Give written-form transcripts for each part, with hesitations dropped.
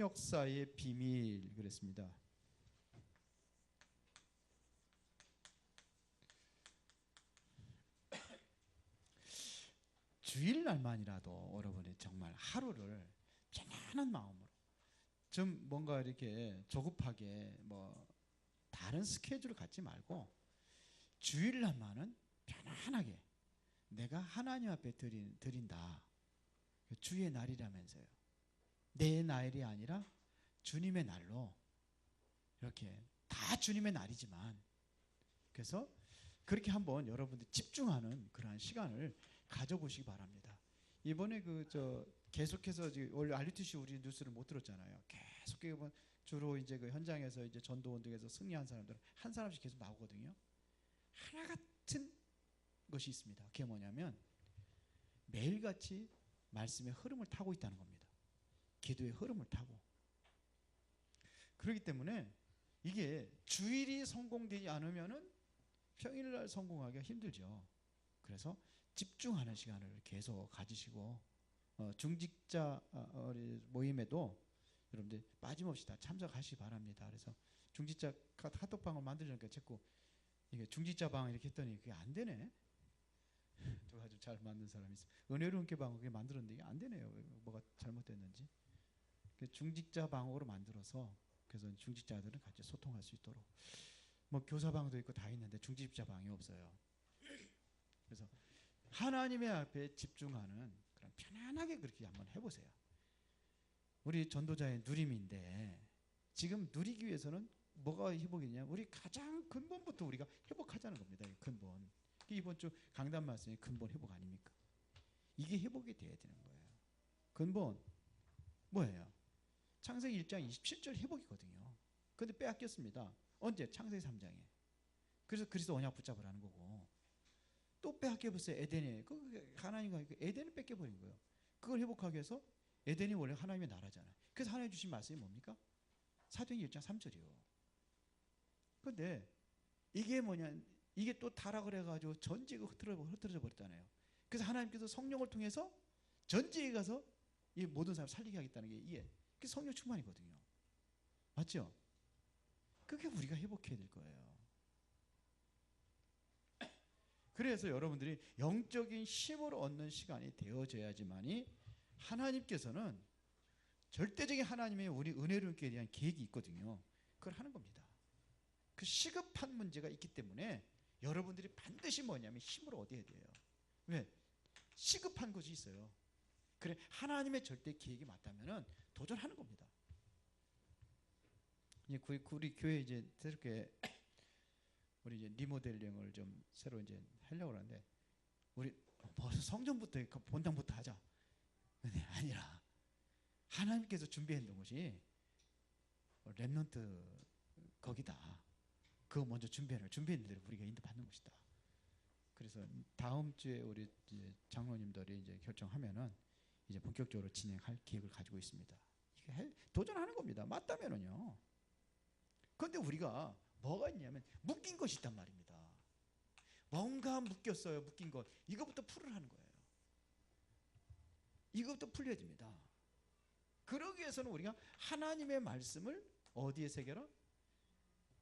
역사의 비밀 그랬습니다. 주일날만이라도 여러분이 정말 하루를 편안한 마음으로 좀 뭔가 이렇게 조급하게 뭐 다른 스케줄을 갖지 말고 주일날만은 편안하게 내가 하나님 앞에 드린다. 주의 날이라면서요. 내 날이 아니라 주님의 날로 이렇게 다 주님의 날이지만 그래서 그렇게 한번 여러분들 집중하는 그러한 시간을 가져보시기 바랍니다. 이번에 계속해서 원래 RUTC 우리 뉴스를 못 들었잖아요. 계속 주로 이제 그 현장에서 이제 전도 운동에서 승리한 사람들은 한 사람씩 계속 나오거든요. 하나 같은 것이 있습니다. 그게 뭐냐면 매일같이 말씀의 흐름을 타고 있다는 겁니다. 기도의 흐름을 타고. 그렇기 때문에 이게 주일이 성공되지 않으면은 평일날 성공하기가 힘들죠. 그래서 집중하는 시간을 계속 가지시고 중직자 모임에도 여러분들 빠짐없이 다 참석하시기 바랍니다. 그래서 중직자 카톡방을 만들려니까 자꾸 이게 중직자 방 이렇게 했더니 그게 안 되네. 누가 좀 잘 만든 사람이 있어. 은혜로운 교방 그게 만들었는데 이게 안 되네요. 뭐가 잘못됐는지. 중직자 방으로 만들어서 그래서 중직자들은 같이 소통할 수 있도록 뭐 교사방도 있고 다 있는데 중직자 방이 없어요. 그래서 하나님의 앞에 집중하는 그런 편안하게 그렇게 한번 해보세요. 우리 전도자의 누림인데 지금 누리기 위해서는 뭐가 회복이냐? 우리 가장 근본부터 우리가 회복하자는 겁니다. 근본. 이번 주 강단 말씀이 근본 회복 아닙니까? 이게 회복이 돼야 되는 거예요. 근본 뭐예요? 창세기 1장 27절 회복이거든요. 그런데 빼앗겼습니다. 언제? 창세기 3장에. 그래서 그리스도 언약 붙잡으라는 거고 또 빼앗겨버렸어요. 에덴에. 하나님과 에덴을 뺏겨버린 거예요. 그걸 회복하기 위해서 에덴이 원래 하나님의 나라잖아요. 그래서 하나님 주신 말씀이 뭡니까? 사도행전 1장 3절이요. 그런데 이게 뭐냐? 이게 또 타락을 해가지고 전지가 흐트러져 버렸잖아요. 그래서 하나님께서 성령을 통해서 전지에 가서 이 모든 사람을 살리게 하겠다는 게 이게 성령 충만이거든요. 맞죠? 그게 우리가 회복해야 될 거예요. 그래서 여러분들이 영적인 힘을 얻는 시간이 되어져야지만이 하나님께서는 절대적인 하나님의 우리 은혜로운 교회에 대한 계획이 있거든요. 그걸 하는 겁니다. 그 시급한 문제가 있기 때문에 여러분들이 반드시 뭐냐면 힘을 얻어야 돼요. 왜? 시급한 것이 있어요. 그래 하나님의 절대 계획이 맞다면은 도전하는 겁니다. 이제 우리 교회 이제 새롭게 우리 이제 리모델링을 좀 새로 이제 하려고 하는데 우리 벌써 성전부터 본당부터 하자. 근데 아니라 하나님께서 준비해 놓은 것이 렘넌트 거기다. 그거 먼저 준비했는 대로 우리가 인도받는 것이다. 그래서 다음 주에 우리 이제 장로님들이 이제 결정하면은 이제 본격적으로 진행할 계획을 가지고 있습니다. 이게 도전하는 겁니다. 맞다면은요. 그런데 우리가 뭐가 있냐면 묶인 것이 있단 말입니다. 뭔가 묶였어요. 묶인 것. 이거부터 풀으라는 거예요. 이것부터 풀려야 됩니다. 그러기 위해서는 우리가 하나님의 말씀을 어디에 새겨라?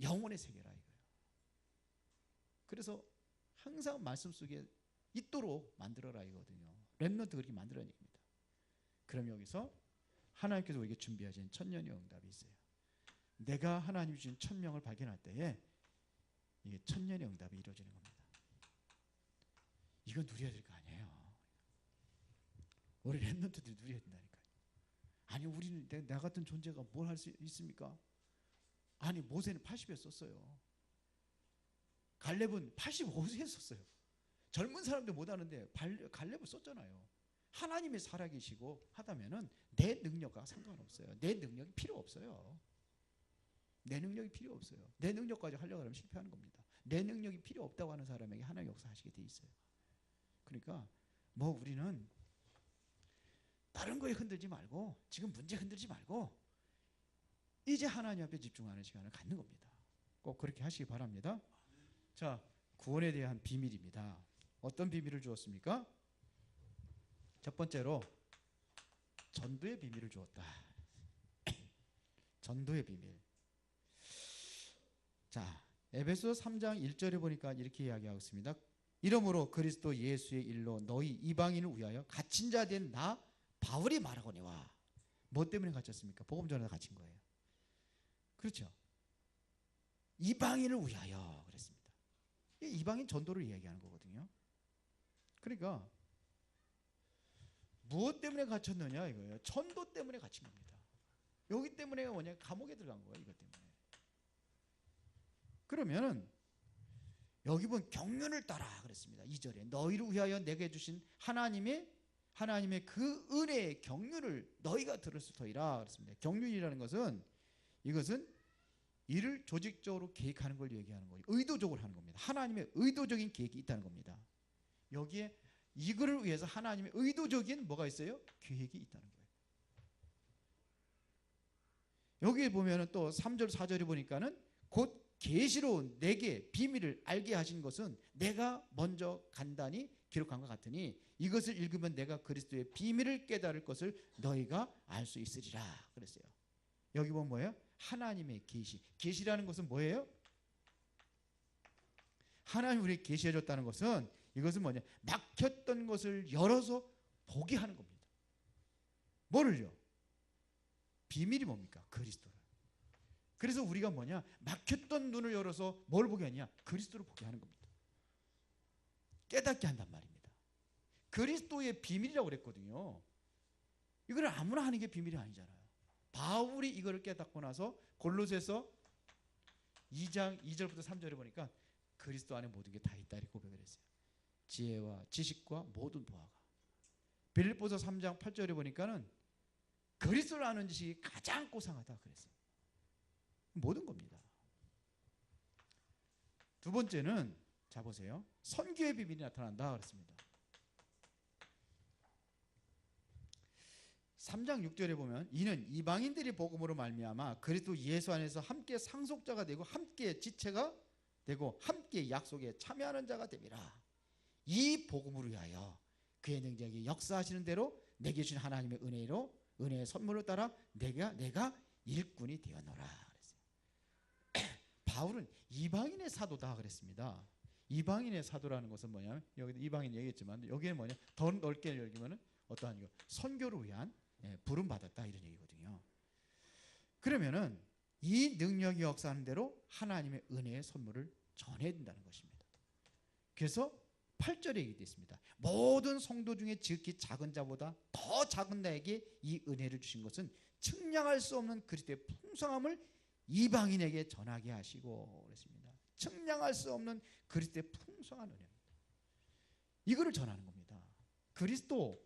영혼에 새겨라 이거예요. 그래서 항상 말씀 속에 있도록 만들어라 이거거든요. 렘넌트 그렇게 만들어야 됩니다. 그럼 여기서 하나님께서 우리에게 준비하신 천년의 응답이 있어요. 내가 하나님이 주신 1000명을 발견할 때에 이게 천년의 응답이 이루어지는 겁니다. 이거 누려야 될 거 아니에요. 우리 렘넌트들이 누려야 된다니까요. 아니 우리는 나 같은 존재가 뭘 할 수 있습니까? 아니 모세는 80에 썼어요. 갈렙은 85세 썼어요. 젊은 사람들 못하는데 갈렙을 썼잖아요. 하나님이 살아계시고 하다면은 내 능력과 상관없어요. 내 능력이 필요 없어요. 내 능력이 필요 없어요. 내 능력까지 하려고 하면 실패하는 겁니다. 내 능력이 필요 없다고 하는 사람에게 하나님 역사하시게 돼 있어요. 그러니까 뭐 우리는 다른 거에 흔들지 말고 지금 문제 흔들지 말고 이제 하나님 앞에 집중하는 시간을 갖는 겁니다. 꼭 그렇게 하시기 바랍니다. 자, 구원에 대한 비밀입니다. 어떤 비밀을 주었습니까? 첫 번째로 전도의 비밀을 주었다. 전도의 비밀. 자, 에베소 3장 1절에 보니까 이렇게 이야기하고 있습니다. 이러므로 그리스도 예수의 일로 너희 이방인을 위하여 갇힌 자 된 나 바울이 말하거니와. 뭐 때문에 갇혔습니까? 복음 전에 갇힌 거예요. 그렇죠. 이방인을 위하여 그랬습니다. 이방인 전도를 이야기하는 거거든요. 그러니까 무엇 때문에 갇혔느냐 이거예요. 전도 때문에 갇힌 겁니다. 여기 때문에 뭐냐, 감옥에 들어간 거예요. 이것 때문에. 그러면은 여기 보면 경륜을 따라 그랬습니다. 2절에 너희를 위하여 내게 주신 하나님의 그 은혜의 경륜을 너희가 들었을 터이라 그랬습니다. 경륜이라는 것은 이것은 일을 조직적으로 계획하는 걸 얘기하는 거예요. 의도적으로 하는 겁니다. 하나님의 의도적인 계획이 있다는 겁니다. 여기에 이거를 위해서 하나님의 의도적인 뭐가 있어요? 계획이 있다는 거예요. 여기에 보면은 또 3절 4절에 보니까는 곧 계시로 내게 비밀을 알게 하신 것은 내가 먼저 간단히 기록한 것 같으니 이것을 읽으면 내가 그리스도의 비밀을 깨달을 것을 너희가 알 수 있으리라 그랬어요. 여기 보면 뭐예요? 하나님의 계시. 계시라는 것은 뭐예요? 하나님 우리에게 계시해 줬다는 것은 이것은 뭐냐? 막혔던 것을 열어서 보게 하는 겁니다. 뭐를요? 비밀이 뭡니까? 그리스도를. 그래서 우리가 뭐냐? 막혔던 눈을 열어서 뭘 보게 하냐? 그리스도를 보게 하는 겁니다. 깨닫게 한단 말입니다. 그리스도의 비밀이라고 그랬거든요. 이걸 아무나 하는 게 비밀이 아니잖아요. 바울이 이거를 깨닫고 나서 골로새서 2장 2절부터 3절에 보니까 그리스도 안에 모든 게 다 있다 이렇게 고백을 했어요. 지혜와 지식과 모든 보화가. 빌립보서 3장 8절에 보니까는 그리스도를 아는 지식이 가장 고상하다 그랬어요. 모든 겁니다. 두 번째는 자 보세요. 선교의 비밀이 나타난다 그랬습니다. 3장 6절에 보면 이는 이방인들이 복음으로 말미암아 그리스도 예수 안에서 함께 상속자가 되고 함께 지체가 되고 함께 약속에 참여하는 자가 됨이라. 이 복음을 위하여 그의 능력이 역사하시는 대로 내게 주신 하나님의 은혜로 은혜의 선물을 따라 내가 일꾼이 되었노라. 바울은 이방인의 사도다 그랬습니다. 이방인의 사도라는 것은 뭐냐면 여기도 이방인 얘기했지만 여기는 뭐냐 더 넓게 열기면은 어떠한 이거 선교를 위한 부름 받았다 이런 얘기거든요. 그러면은 이 능력이 역사하는 대로 하나님의 은혜의 선물을 전해야 된다는 것입니다. 그래서 8절에 얘기되어 있습니다. 모든 성도 중에 지극히 작은 자보다 더 작은 자에게 이 은혜를 주신 것은 측량할 수 없는 그리스도의 풍성함을 이방인에게 전하게 하시고 그랬습니다. 측량할 수 없는 그리스도의 풍성한 은혜입니다. 이거를 전하는 겁니다. 그리스도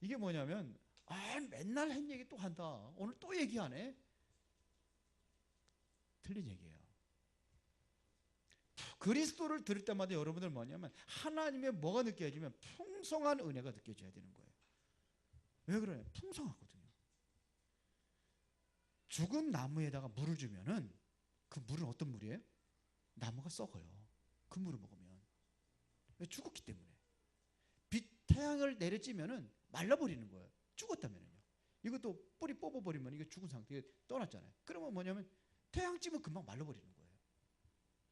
이게 뭐냐면 맨날 한 얘기 또 한다. 오늘 또 얘기하네. 틀린 얘기예요. 그리스도를 들을 때마다 여러분들 뭐냐면 하나님의 뭐가 느껴지면 풍성한 은혜가 느껴져야 되는 거예요. 왜 그래요? 풍성하거든요. 죽은 나무에다가 물을 주면은 그 물은 어떤 물이에요? 나무가 썩어요. 그 물을 먹으면. 왜? 죽었기 때문에. 태양을 내려찌면은 말라버리는 거예요. 죽었다면은요. 이것도 뿌리 뽑아버리면 이게 죽은 상태에 떠났잖아요. 그러면 뭐냐면 태양 찌면 금방 말라버리는 거예요.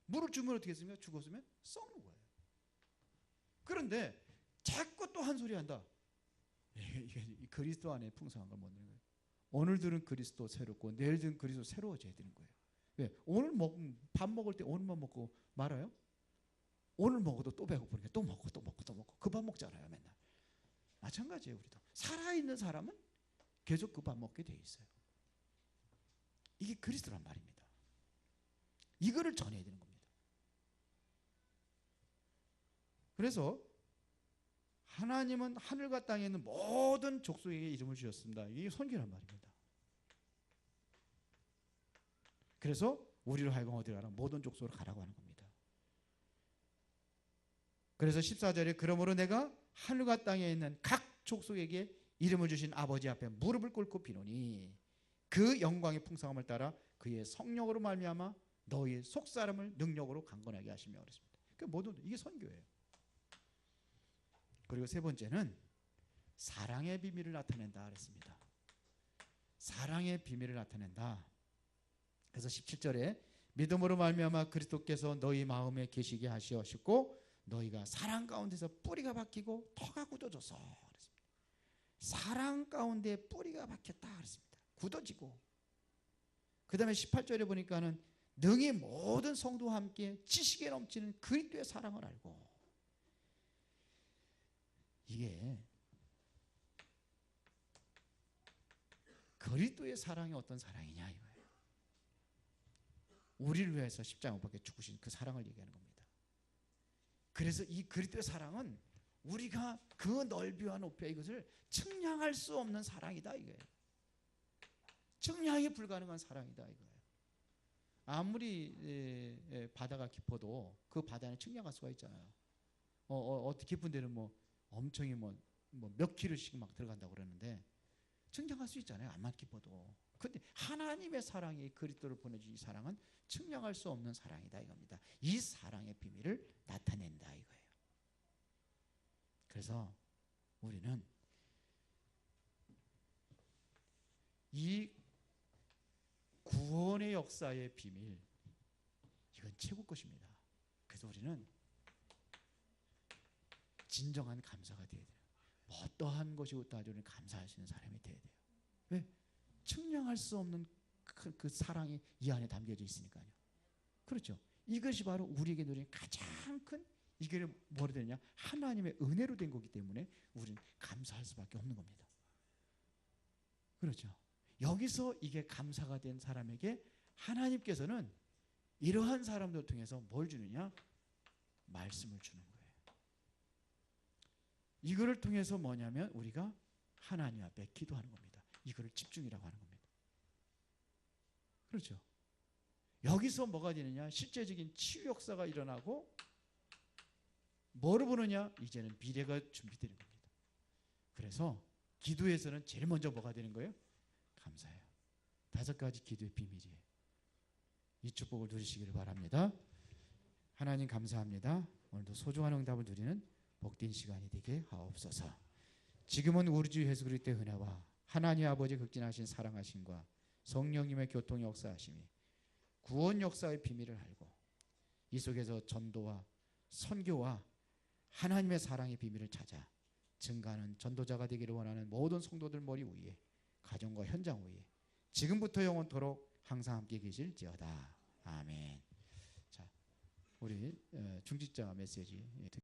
물을 주면 어떻게 했습니까? 죽었으면 썩는 거예요. 그런데 자꾸 또 한 소리 한다. 이게 그리스도 안에 풍성한 걸 먹는 거예요. 오늘 들은 그리스도 새롭고 내일 들은 그리스도 새로워져야 되는 거예요. 왜? 오늘 밥 먹을 때 오늘만 먹고 말아요? 오늘 먹어도 또 배고프니까 또 먹고 또 먹고 또 먹고 그 밥 먹잖아요 맨날. 마찬가지예요. 우리도 살아있는 사람은 계속 그 밥 먹게 돼 있어요. 이게 그리스도란 말입니다. 이거를 전해야 되는 겁니다. 그래서 하나님은 하늘과 땅에 있는 모든 족속에게 이름을 주셨습니다. 이게 선교란 말입니다. 그래서 우리로 하여금 어디로 가라? 모든 족속으로 가라고 하는 겁니다. 그래서 14절에 그러므로 내가 하늘과 땅에 있는 각 족속에게 이름을 주신 아버지 앞에 무릎을 꿇고 비노니 그 영광의 풍성함을 따라 그의 성령으로 말미암아 너희 속사람을 능력으로 강건하게 하시며 그랬습니다. 그 모든 이게 선교예요. 그리고 세 번째는 사랑의 비밀을 나타낸다 그랬습니다. 사랑의 비밀을 나타낸다. 그래서 17절에 믿음으로 말미암아 그리스도께서 너희 마음에 계시게 하시었고 너희가 사랑 가운데서 뿌리가 박히고 터가 굳어져서 그랬습니다. 사랑 가운데 뿌리가 박혔다 그랬습니다. 굳어지고 그 다음에 18절에 보니까는 능히 모든 성도와 함께 지식에 넘치는 그리스도의 사랑을 알고 이게 그리스도의 사랑이 어떤 사랑이냐 이거예요. 우리를 위해서 십자가 못 박혀 죽으신 그 사랑을 얘기하는 겁니다. 그래서 이 그리스도의 사랑은 우리가 그 넓이와 높이와 이것을 측량할 수 없는 사랑이다 이거예요. 측량이 불가능한 사랑이다 이거예요. 아무리 바다가 깊어도 그 바다는 측량할 수가 있잖아요. 어떻게 깊은 데는 뭐 엄청이 뭐 몇 킬로씩 막 들어간다고 그러는데 측량할 수 있잖아요. 암만 깊어도. 근데 하나님의 사랑이 그리스도를 보내준 이 사랑은 측량할 수 없는 사랑이다 이겁니다. 이 사랑의 비밀을 나타낸다 이거예요. 그래서 우리는 이 구원의 역사의 비밀 이건 최고 것입니다. 그래서 우리는 진정한 감사가 되어야 돼요. 어떠한 것이 어떠하지 우리는 감사하시는 사람이 되어야 돼요. 왜? 측량할 수 없는 그 사랑이 이 안에 담겨져 있으니까요. 그렇죠. 이것이 바로 우리에게 누리는 가장 큰 이게 뭐로 되느냐? 하나님의 은혜로 된 거기 때문에 우리는 감사할 수밖에 없는 겁니다. 그렇죠. 여기서 이게 감사가 된 사람에게 하나님께서는 이러한 사람들을 통해서 뭘 주느냐? 말씀을 주는 거예요. 이거를 통해서 뭐냐면 우리가 하나님 앞에 기도하는 겁니다. 이거를 집중이라고 하는 겁니다. 그렇죠. 여기서 뭐가 되느냐? 실제적인 치유 역사가 일어나고 뭐를 보느냐? 이제는 미래가 준비되는 겁니다. 그래서 기도에서는 제일 먼저 뭐가 되는 거예요? 감사해요. 5가지 기도의 비밀이에요. 이 축복을 누리시기를 바랍니다. 하나님 감사합니다. 오늘도 소중한 응답을 누리는 복된 시간이 되게 하옵소서. 지금은 우리 주 예수 그리스도의 은혜와 하나님 아버지 극진하신 사랑하심과 성령님의 교통 역사하심이 구원 역사의 비밀을 알고 이 속에서 전도와 선교와 하나님의 사랑의 비밀을 찾아 증가하는 전도자가 되기를 원하는 모든 성도들 머리 위에 가정과 현장 위에 지금부터 영원토록 항상 함께 계실지어다. 아멘. 자, 우리 중직자 메시지